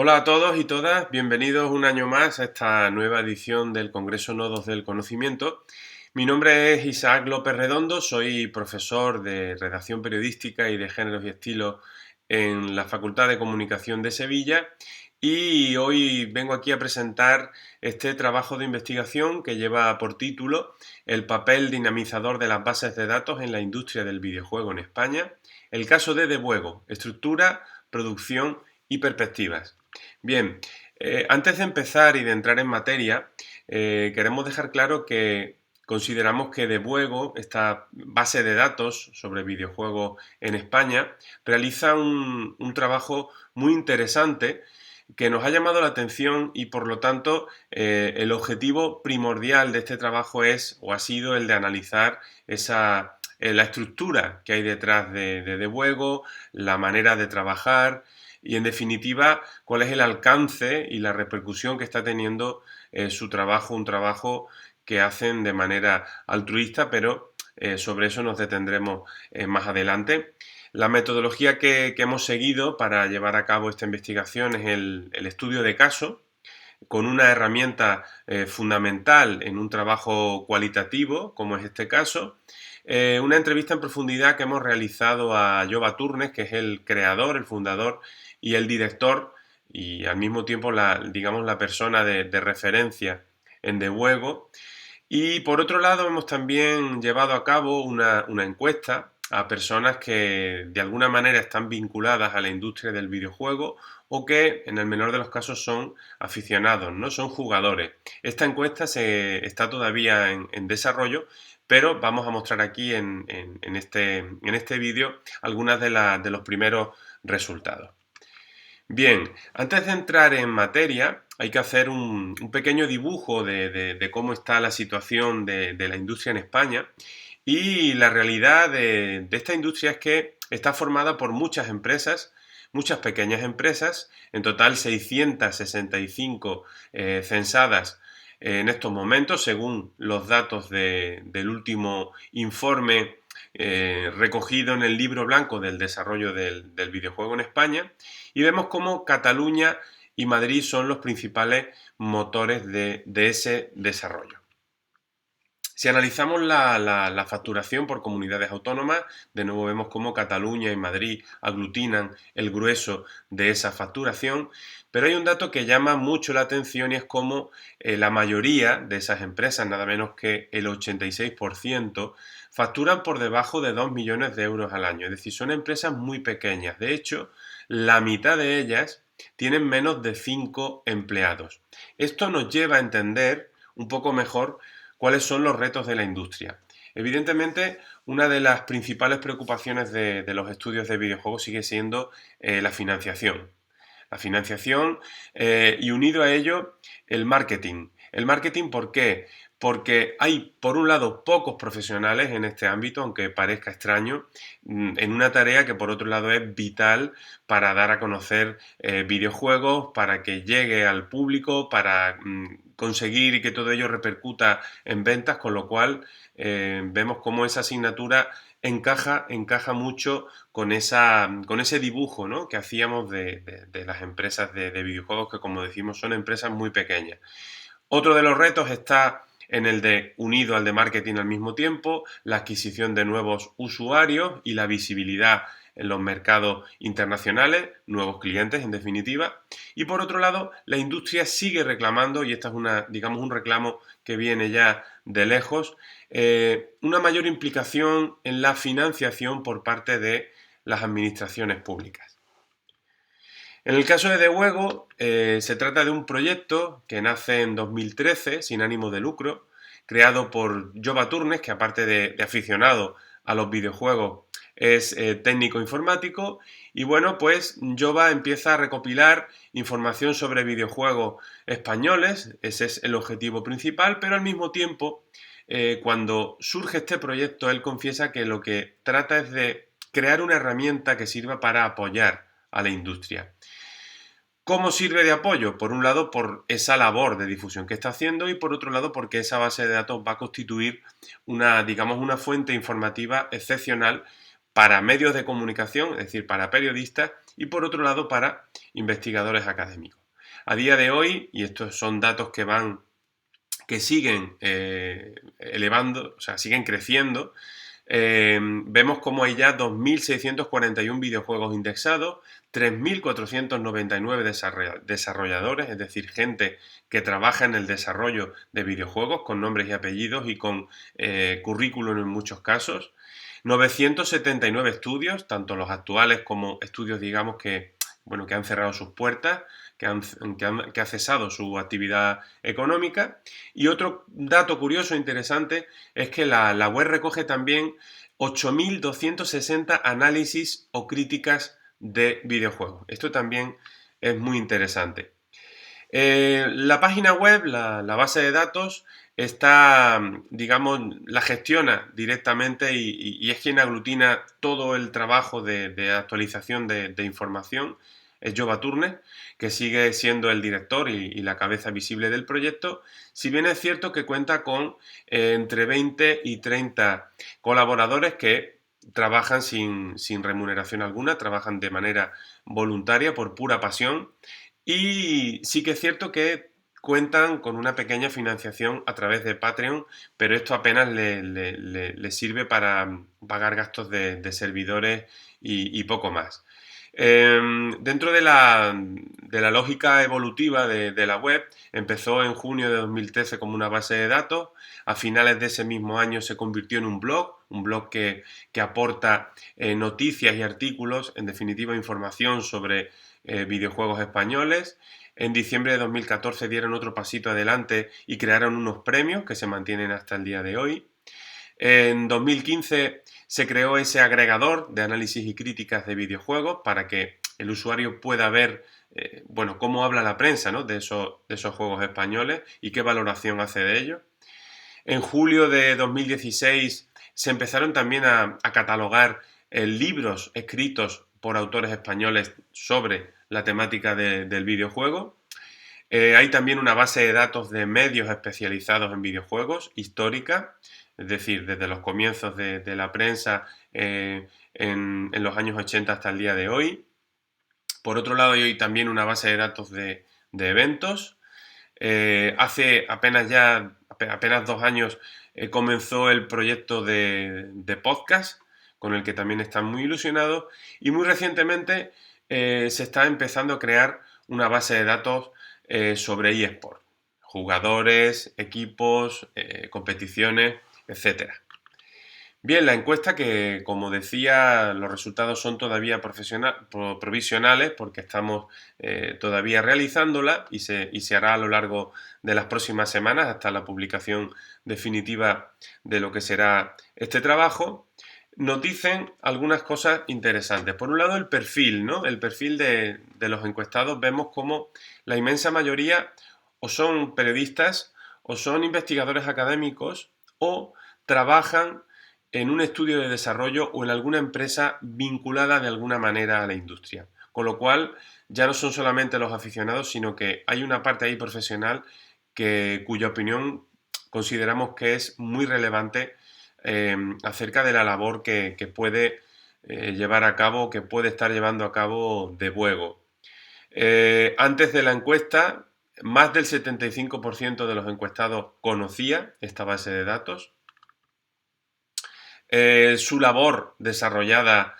Hola a todos y todas, bienvenidos un año más a esta nueva edición del Congreso Nodos del Conocimiento. Mi nombre es Isaac López Redondo, soy profesor de redacción periodística y de géneros y estilos en la Facultad de Comunicación de Sevilla y hoy vengo aquí a presentar este trabajo de investigación que lleva por título El papel dinamizador de las bases de datos en la industria del videojuego en España, el caso de Debuego, estructura, producción y perspectivas. Bien, antes de empezar y de entrar en materia, queremos dejar claro que consideramos que Debuego, esta base de datos sobre videojuegos en España, realiza un trabajo muy interesante que nos ha llamado la atención y por lo tanto el objetivo primordial de este trabajo es o ha sido el de analizar la estructura que hay detrás de Debuego, la manera de trabajar y en definitiva cuál es el alcance y la repercusión que está teniendo su trabajo, un trabajo que hacen de manera altruista, pero sobre eso nos detendremos más adelante. La metodología que hemos seguido para llevar a cabo esta investigación es el estudio de caso, con una herramienta fundamental en un trabajo cualitativo, como es este caso, una entrevista en profundidad que hemos realizado a Jova Turnes, que es el creador, el fundador y el director, y al mismo tiempo digamos, la persona de referencia en Debuego. Y por otro lado, hemos también llevado a cabo una encuesta a personas que de alguna manera están vinculadas a la industria del videojuego o que en el menor de los casos son aficionados, ¿no? Son jugadores. Esta encuesta está todavía en desarrollo, pero vamos a mostrar aquí en este vídeo algunas de los primeros resultados. Bien, antes de entrar en materia, hay que hacer un pequeño dibujo de cómo está la situación de la industria en España. Y la realidad de esta industria es que está formada por muchas empresas, muchas pequeñas empresas, en total 665 censadas en estos momentos, según los datos del último informe recogido en el libro blanco del desarrollo del videojuego en España, y vemos cómo Cataluña y Madrid son los principales motores de ese desarrollo. Si analizamos la facturación por comunidades autónomas, de nuevo vemos cómo Cataluña y Madrid aglutinan el grueso de esa facturación, pero hay un dato que llama mucho la atención y es cómo la mayoría de esas empresas, nada menos que el 86%, facturan por debajo de 2 millones de euros al año, es decir, son empresas muy pequeñas. De hecho, la mitad de ellas tienen menos de 5 empleados. Esto nos lleva a entender un poco mejor cuáles son los retos de la industria. Evidentemente, una de las principales preocupaciones de los estudios de videojuegos sigue siendo la financiación. La financiación y unido a ello el marketing. El marketing, ¿por qué? Porque hay, por un lado, pocos profesionales en este ámbito, aunque parezca extraño, en una tarea que, por otro lado, es vital para dar a conocer videojuegos, para que llegue al público, para conseguir y que todo ello repercuta en ventas, con lo cual vemos cómo esa asignatura encaja mucho con ese dibujo, ¿no?, que hacíamos de las empresas de videojuegos, que como decimos son empresas muy pequeñas. Otro de los retos está en el de unido al de marketing al mismo tiempo, la adquisición de nuevos usuarios y la visibilidad en los mercados internacionales, nuevos clientes en definitiva. Y por otro lado, la industria sigue reclamando, y esta es digamos, un reclamo que viene ya de lejos, una mayor implicación en la financiación por parte de las administraciones públicas. En el caso de Debuego, se trata de un proyecto que nace en 2013 sin ánimo de lucro, creado por Jova Turnes, que aparte de aficionado a los videojuegos es técnico informático, y bueno, pues Jova empieza a recopilar información sobre videojuegos españoles, ese es el objetivo principal, pero al mismo tiempo, cuando surge este proyecto, él confiesa que lo que trata es de crear una herramienta que sirva para apoyar a la industria. ¿Cómo sirve de apoyo? Por un lado, por esa labor de difusión que está haciendo y por otro lado, porque esa base de datos va a constituir digamos, una fuente informativa excepcional para medios de comunicación, es decir, para periodistas y por otro lado para investigadores académicos. A día de hoy, y estos son datos que siguen elevando, o sea, siguen creciendo, vemos como hay ya 2.641 videojuegos indexados, 3.499 desarrolladores, es decir, gente que trabaja en el desarrollo de videojuegos con nombres y apellidos y con currículum en muchos casos, 979 estudios, tanto los actuales como estudios, digamos, que han cerrado sus puertas, que ha cesado su actividad económica. Y otro dato curioso e interesante es que la web recoge también 8.260 análisis o críticas de videojuegos. Esto también es muy interesante. La página web, la base de datos, está, digamos, la gestiona directamente y es quien aglutina todo el trabajo de actualización de información. Es Jova Turner, que sigue siendo el director y la cabeza visible del proyecto, si bien es cierto que cuenta con entre 20 y 30 colaboradores que trabajan sin remuneración alguna, trabajan de manera voluntaria por pura pasión y sí que es cierto que cuentan con una pequeña financiación a través de Patreon, pero esto apenas le sirve para pagar gastos de servidores y poco más. Dentro de la lógica evolutiva de la web, empezó en junio de 2013 como una base de datos, a finales de ese mismo año se convirtió en un blog que aporta noticias y artículos, en definitiva información sobre videojuegos españoles. En diciembre de 2014 dieron otro pasito adelante y crearon unos premios que se mantienen hasta el día de hoy. En 2015 se creó ese agregador de análisis y críticas de videojuegos para que el usuario pueda ver cómo habla la prensa, ¿no?, de esos juegos españoles y qué valoración hace de ellos. En julio de 2016 se empezaron también a catalogar libros escritos por autores españoles sobre la temática del videojuego. Hay también una base de datos de medios especializados en videojuegos, histórica, es decir, desde los comienzos de la prensa en los años 80 hasta el día de hoy. Por otro lado, hay también una base de datos de eventos. Hace apenas 2 años comenzó el proyecto de podcast, con el que también están muy ilusionados, y muy recientemente se está empezando a crear una base de datos sobre eSport, jugadores, equipos, competiciones, etcétera. Bien, la encuesta que, como decía, los resultados son todavía provisionales porque estamos todavía realizándola y se hará a lo largo de las próximas semanas hasta la publicación definitiva de lo que será este trabajo. Nos dicen algunas cosas interesantes. Por un lado, el perfil, ¿no? El perfil de los encuestados. Vemos como la inmensa mayoría o son periodistas o son investigadores académicos o trabajan en un estudio de desarrollo o en alguna empresa vinculada de alguna manera a la industria. Con lo cual, ya no son solamente los aficionados, sino que hay una parte ahí profesional cuya opinión consideramos que es muy relevante acerca de la labor que puede llevar a cabo, que puede estar llevando a cabo Debuego. Antes de la encuesta, más del 75% de los encuestados conocía esta base de datos. Su labor desarrollada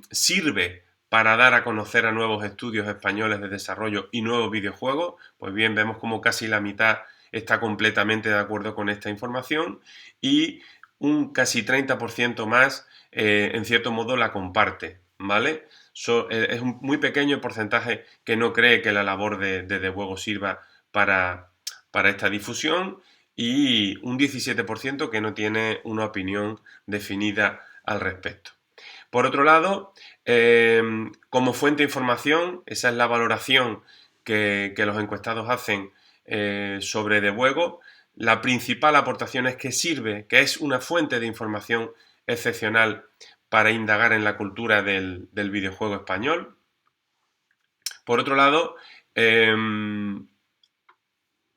sirve para dar a conocer a nuevos estudios españoles de desarrollo y nuevos videojuegos. Pues bien, vemos como casi la mitad está completamente de acuerdo con esta información y un casi 30% más, en cierto modo, la comparte, ¿vale? Es un muy pequeño porcentaje que no cree que la labor de Debuego sirva para esta difusión y un 17% que no tiene una opinión definida al respecto. Por otro lado, como fuente de información, esa es la valoración que los encuestados hacen sobre Debuego. La principal aportación es que sirve, que es una fuente de información excepcional para indagar en la cultura del videojuego español. Por otro lado,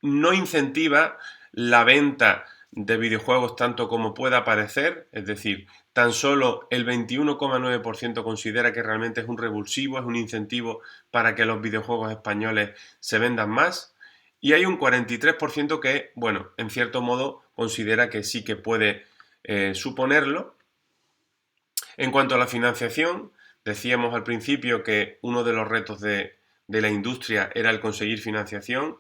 no incentiva la venta de videojuegos tanto como pueda parecer, es decir, tan solo el 21,9% considera que realmente es un revulsivo, es un incentivo para que los videojuegos españoles se vendan más, y hay un 43% que, bueno, en cierto modo considera que sí que puede suponerlo. En cuanto a la financiación, decíamos al principio que uno de los retos de la industria era el conseguir financiación.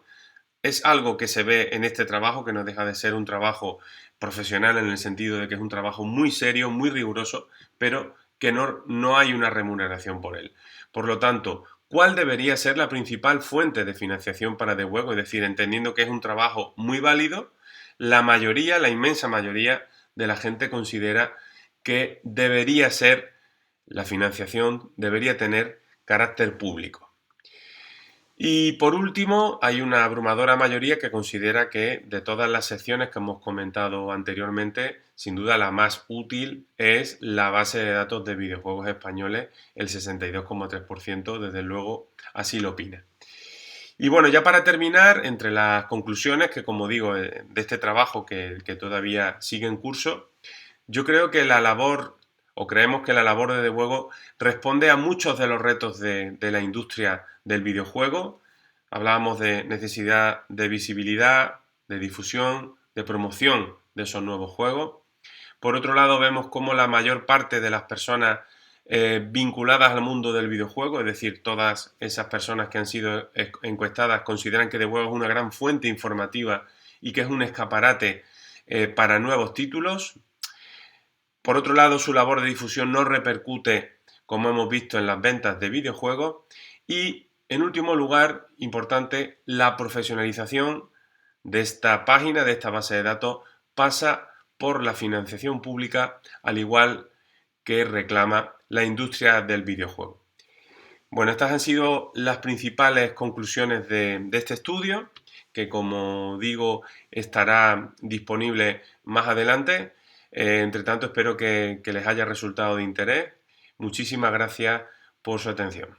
Es algo que se ve en este trabajo, que no deja de ser un trabajo profesional en el sentido de que es un trabajo muy serio, muy riguroso, pero que no hay una remuneración por él. Por lo tanto, ¿cuál debería ser la principal fuente de financiación para The Juego? Es decir, entendiendo que es un trabajo muy válido, la mayoría, la inmensa mayoría de la gente considera que debería ser, la financiación debería tener carácter público. Y por último, hay una abrumadora mayoría que considera que de todas las secciones que hemos comentado anteriormente, sin duda la más útil es la base de datos de videojuegos españoles, el 62,3%, desde luego así lo opina. Y bueno, ya para terminar, entre las conclusiones que, como digo, de este trabajo que todavía sigue en curso, yo creo que la labor, o creemos que la labor de The Juego responde a muchos de los retos de la industria del videojuego. Hablábamos de necesidad de visibilidad, de difusión, de promoción de esos nuevos juegos. Por otro lado, vemos cómo la mayor parte de las personas vinculadas al mundo del videojuego, es decir, todas esas personas que han sido encuestadas, consideran que The Juego es una gran fuente informativa y que es un escaparate para nuevos títulos. Por otro lado, su labor de difusión no repercute, como hemos visto, en las ventas de videojuegos. Y, en último lugar, importante, la profesionalización de esta página, de esta base de datos, pasa por la financiación pública, al igual que reclama la industria del videojuego. Bueno, estas han sido las principales conclusiones de este estudio, que como digo estará disponible más adelante. Entre tanto, espero que les haya resultado de interés. Muchísimas gracias por su atención.